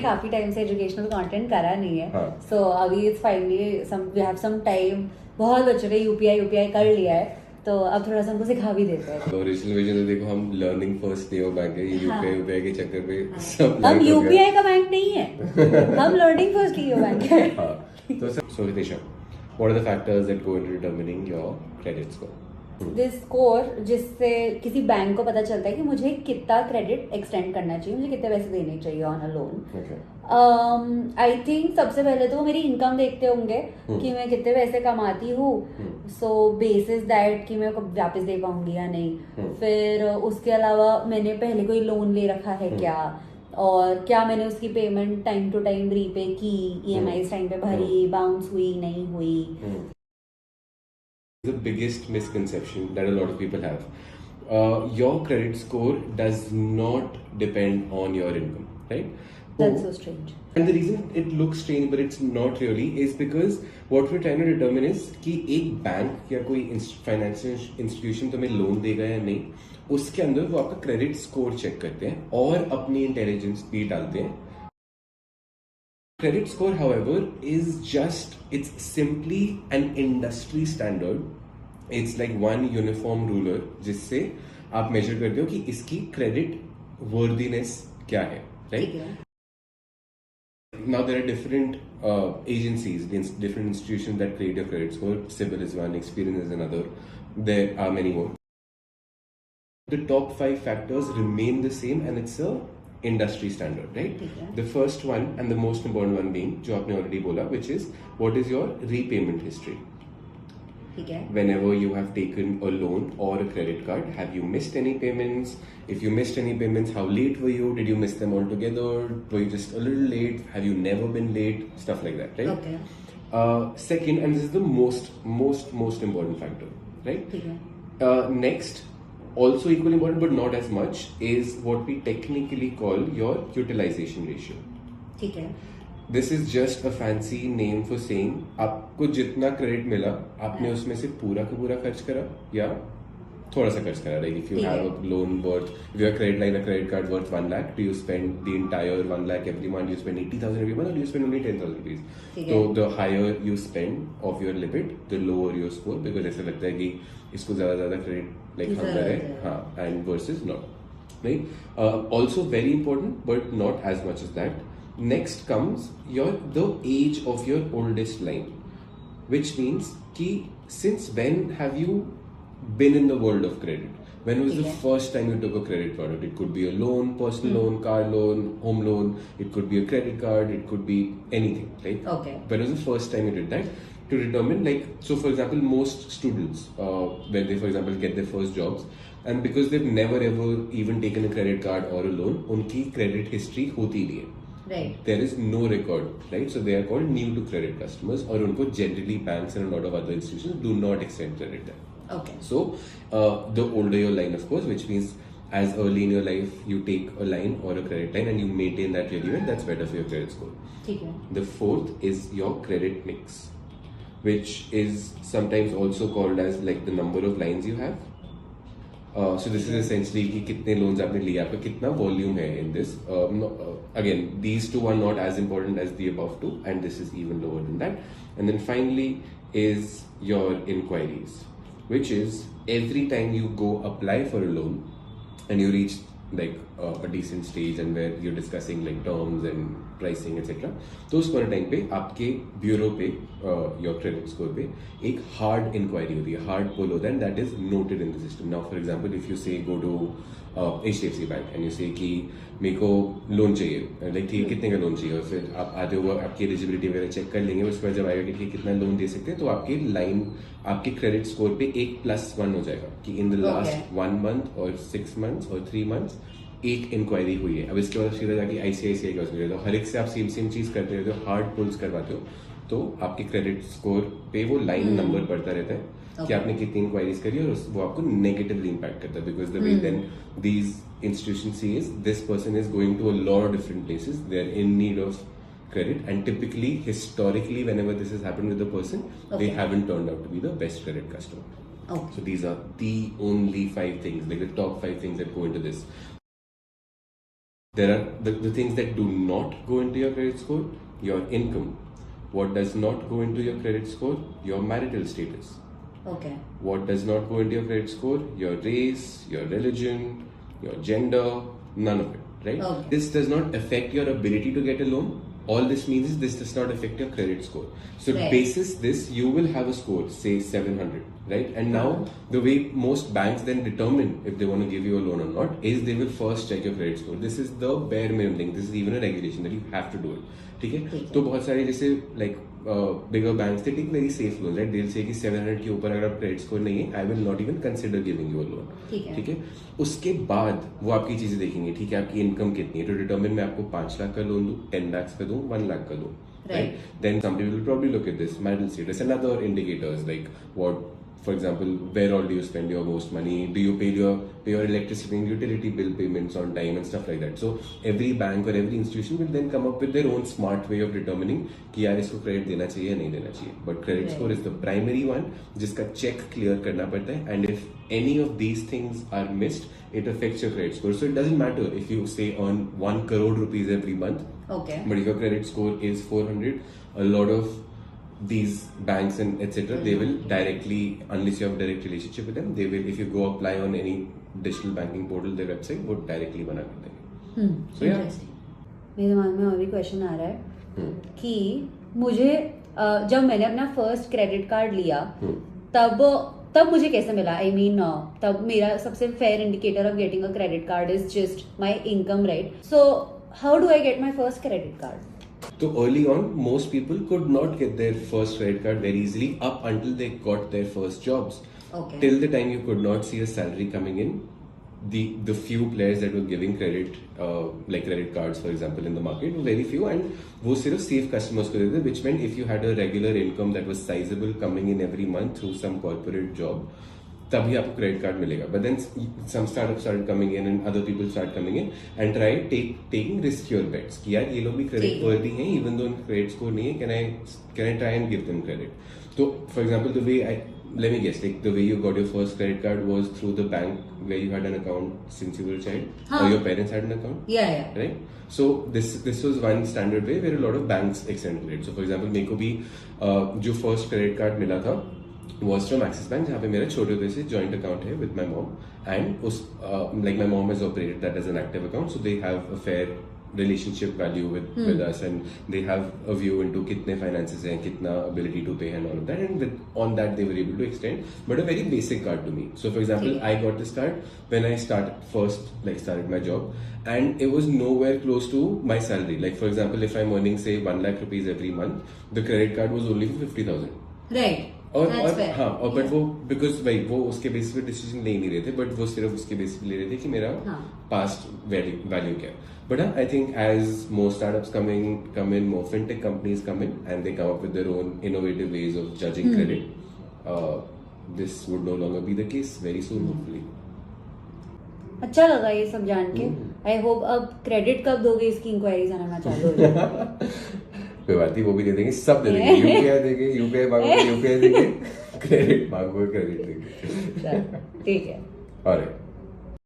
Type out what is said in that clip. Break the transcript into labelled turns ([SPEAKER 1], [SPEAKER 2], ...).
[SPEAKER 1] काफी टाइम से educational content करा नहीं है, सो अभी it's finally some we have some time. बहुत बच्चों ने यूपीआई कर लिया है, तो अब थोड़ा सा हमको सिखा भी देते हैं.
[SPEAKER 2] ओरिजिनल विजन तो देखो, हम लर्निंग फर्स्ट नहीं हो पाएंगे यूपीआई के चक्कर पे सब.
[SPEAKER 1] हम यूपीआई का बैंक नहीं है, हम लर्निंग फर्स्ट ही हो बैंक है.
[SPEAKER 2] So Ritisha, what are the factors that go into determining your credit score?
[SPEAKER 1] This score जिससे किसी बैंक को पता चलता है कि मुझे कितना क्रेडिट एक्सटेंड करना चाहिए, मुझे कितने पैसे देने चाहिए on a loan. I think सबसे पहले तो वो मेरी इनकम देखते होंगे कि मैं कितने पैसे कमाती हूँ, सो बेसिस दैट कि मैं वापस दे पाऊंगी या नहीं. फिर उसके अलावा मैंने पहले कोई लोन ले रखा है क्या, और क्या मैंने उसकी payment time to time repay की, ईएमआई टाइम पे भरी, बाउंस हुई नहीं हुई.
[SPEAKER 2] The biggest misconception that a lot of people have. Your credit score does not depend on your income, right?
[SPEAKER 1] That's so strange.
[SPEAKER 2] And the reason it looks strange, but it's not really, is because what we're trying to determine is कि एक bank या कोई financial institution तुम्हें loan देगा या नहीं, उसके अंदर वो आपका credit score check करते हैं और अपनी intelligence भी डालते हैं. Credit score, however, is it's simply an industry standard. It's like one uniform ruler जिससे आप measure करते हो कि इसकी credit worthiness क्या है, right? Now there are different agencies, different institutions that create your credit score. CIBIL is one, Experian is another. There are many more. The top 5 factors remain the same, and it's a industry standard, right? The first one and the most important one being जो आपने already बोला, which is what is your repayment history. Whenever you have taken a loan or a credit card, have you missed any payments? If you missed any payments, how late were you? Did you miss them altogether? Were you just a little late? Have you never been late? Stuff like that, right?
[SPEAKER 1] Okay.
[SPEAKER 2] Second, and this is the most important factor, right? Next, also equally important but not as much, is what we technically call your utilization ratio.
[SPEAKER 1] ठीक है.
[SPEAKER 2] This is just a fancy name for saying आपको जितना credit मिला आपने उसमें से पूरा का पूरा खर्च करा या थोड़ा सा खर्च करा. Like if you have a loan worth, if you have a credit card worth 1 lakh, do you spend the entire 1 lakh every month? Do you spend 80,000 every month, or do you spend only 10,000 rupees? So the higher you spend of your limit, the lower your score, because ऐसा लगता है कि इसको ज्यादा credit like हम करे, हाँ, and versus not, right? Also very important but not as much as that. Next comes the age of your oldest line, which means कि since when have you been in the world of credit? When was the first time you took a credit product? It could be a loan, personal loan, car loan, home loan. It could be a credit card. It could be anything, right?
[SPEAKER 1] Okay.
[SPEAKER 2] When was the first time you did that? To determine, like, so for example, most students, when they, for example, get their first jobs, and because they've never ever even taken a credit card or a loan, उनकी credit history होती नहीं है.
[SPEAKER 1] Right.
[SPEAKER 2] There is no record, right? So they are called new to credit customers, और उनको generally banks and a lot of other institutions do not extend credit there.
[SPEAKER 1] Okay.
[SPEAKER 2] So the older your line, of course, which means as early in your life you take a line or a credit line and you maintain that really well, that's better for your credit score.
[SPEAKER 1] ठीक है.
[SPEAKER 2] The fourth is your credit mix, which is sometimes also called as like the number of lines you have. So this is essentially कि कितने loans आपने लिए, आपका कितना volume है in this. Again, these two are not as important as the above two, and this is even lower than that. And then finally is your inquiries, which is every time you go apply for a loan and you reach like a decent stage and where you're discussing like terms and pricing etc. तो उस time पे आपके bureau पे your credit score पे एक hard inquiry होती है, hard pull होता है, and that is noted in the system. Now for example, if you say go to HDFC Bank and you say कि मेरे को लोन चाहिए, like ठीक है कितने का लोन चाहिए, और फिर आप आते हो आपकी एलिजिबिलिटी वगैरह चेक कर लेंगे. उसके बाद जब आएगा कि ठीक कितना लोन दे सकते हैं, तो आपकी लाइन आपके क्रेडिट स्कोर पे एक +1 हो जाएगा कि इन द लास्ट 1 month और 6 months और 3 months एक इंक्वायरी हुई है. अब इसके बाद सीधा जाके ICICI का उसमें, तो हर एक से आप सेम चीज करते रहते हो, हार्ड पुल्स करवाते हो, तो आपके क्रेडिट स्कोर पे वो लाइन नंबर बढ़ता रहता है कि आपने कितनी इंक्वायरीज करी, और वो आपको नेगेटिवली इम्पैक्ट करता है. Because the way then these institution see is this person is going to a lot of different places, they are in need of credit, and typically historically whenever this has happened with the person, they haven't turned out to be the best credit customer. So these are the only 5 things, like the top 5 things that go into this. There are the things that do not go into your credit score: your income. What does not go into your credit score? Your marital status.
[SPEAKER 1] Okay.
[SPEAKER 2] What does not go into your credit score? Your race, your religion, your gender, none of it, right?
[SPEAKER 1] Okay.
[SPEAKER 2] This does not affect your ability to get a loan. All this means is this does not affect your credit score. So
[SPEAKER 1] Right.
[SPEAKER 2] basis this, you will have a score, say 700, right? And now the way most banks then determine if they want to give you a loan or not is they will first check your credit score. This is the bare minimum thing. This is even a regulation that you have to do it. ठीक है? तो बहुत सारे जैसे like bigger banks they take very safe loans, right? They'll say कि 700 के ऊपर अगर आप credit score नहीं है, I will not even consider giving you a loan. ठीक है? उसके बाद वो आपकी चीजें देखेंगे, ठीक है? आपकी इनकम कितनी है तो डिटरमिन मैं आपको 5 लाख का लोन दूं, 10 लाख का दूं, 1 लाख का दूं. Right? Then some people will probably look at this marital status and other indicators like what, for example, where all do you spend your most money? Do you pay your electricity and utility bill payments on time and stuff like that? So every bank or every institution will then come up with their own smart way of determining कि यार इसको credit देना चाहिए या नहीं देना चाहिए. But credit score is the primary one जिसका check clear करना पड़ता है. And if any of these things are missed, it affects your credit score. So it doesn't matter if you say earn 1 crore rupees every month. Okay. But if your credit score is 400, a lot of these banks and etc. they will directly, unless you have a direct relationship with them, they will, if you go apply on any digital banking portal, their website would directly बना कर देंगे. So yeah.
[SPEAKER 1] मेरे दिमाग में और भी question आ रहा है कि मुझे जब मैंने अपना फर्स्ट क्रेडिट कार्ड लिया तब मुझे कैसे मिला? I mean, तब मेरा सबसे fair indicator of getting a credit card is just my income, right? So how do I get my first credit card?
[SPEAKER 2] So early on, most people could not get their first credit card very easily up until they got their first jobs.
[SPEAKER 1] Okay.
[SPEAKER 2] Till the time you could not see a salary coming in, the few players that were giving credit, like credit cards, for example, in the market, were very few, and वो सिर्फ safe customers को देते, which meant if you had a regular income that was sizable coming in every month through some corporate job, तभी आपको credit card मिलेगा. But then some startup start coming in and other people start coming in and try taking riskier bets कि यार ये लोग भी credit वर्दी हैं इवन दो क्रेडिट स्कोर नहीं है, can I try and give them credit. तो for example the way I let me guess, like the way you got your first credit card was through the bank where you had an account since you were a child, or your parents had an account.
[SPEAKER 1] Yeah.
[SPEAKER 2] Right. So this was one standard way where a lot of banks extend credit. So for example, मेरे को भी जो first credit card मिला था was from Axis Bank, जहाँ पे मेरा छोटे होते से joint account है with my mom, and उस like my mom has operated that as an active account, so they have a fair relationship value with us, and they have a view into कितने finances हैं, कितना ability to pay and all of that, and on that they were able to extend, but a very basic card to me. So for example, I got this card when I started my job, and it was nowhere close to my salary. Like for example, if I'm earning say 1 lakh rupees every month, the credit card was only for 50,000.
[SPEAKER 1] Right.
[SPEAKER 2] और but वो because भाई वो उसके basis पे decision ले नहीं रहे थे, बट वो सिर्फ उसके बेसिस पे ले रहे थे कि मेरा पास्ट वैल्यू क्या है. But I think as more startups come in, more fintech companies come in and they come up with their own innovative ways of judging credit, this would no longer be the case very soon hopefully.
[SPEAKER 1] अच्छा लगा ये सब जान के. I hope अब credit कब दोगे इसकी इंक्वायरीज आना चालू हो जाए.
[SPEAKER 2] कोई बात नहीं, वो भी दे देंगे, सब दे देंगे. यूपीआई मांगोगे यूपीआई देंगे, क्रेडिट मांगोगे क्रेडिट देंगे.
[SPEAKER 1] ठीक है.
[SPEAKER 2] ऑलराइट.